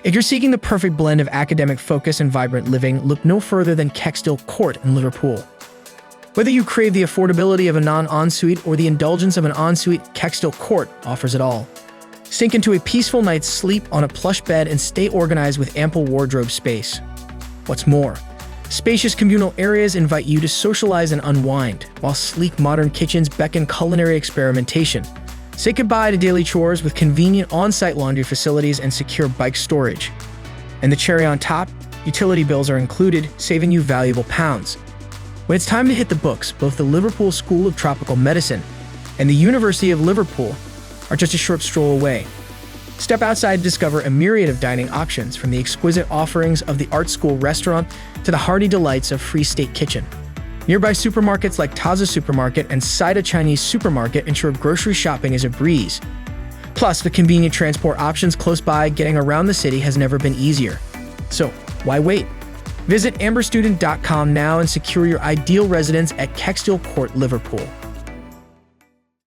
If you're seeking the perfect blend of academic focus and vibrant living, look no further than Kexgill Court in Liverpool. Whether you crave the affordability of a non-ensuite or the indulgence of an ensuite, Kexgill Court offers it all. Sink into a peaceful night's sleep on a plush bed and stay organized with ample wardrobe space. What's more, spacious communal areas invite you to socialize and unwind, while sleek modern kitchens beckon culinary experimentation. Say goodbye to daily chores with convenient on-site laundry facilities and secure bike storage. And the cherry on top, utility bills are included, saving you valuable pounds. When it's time to hit the books, both the Liverpool School of Tropical Medicine and the University of Liverpool are just a short stroll away. Step outside to discover a myriad of dining options, from the exquisite offerings of the Art School restaurant to the hearty delights of Free State Kitchen. Nearby supermarkets like Taza Supermarket and Saida Chinese Supermarket ensure grocery shopping is a breeze. Plus, with convenient transport options close by, getting around the city has never been easier. So, why wait? Visit amberstudent.com now and secure your ideal residence at Kexgill Court Liverpool.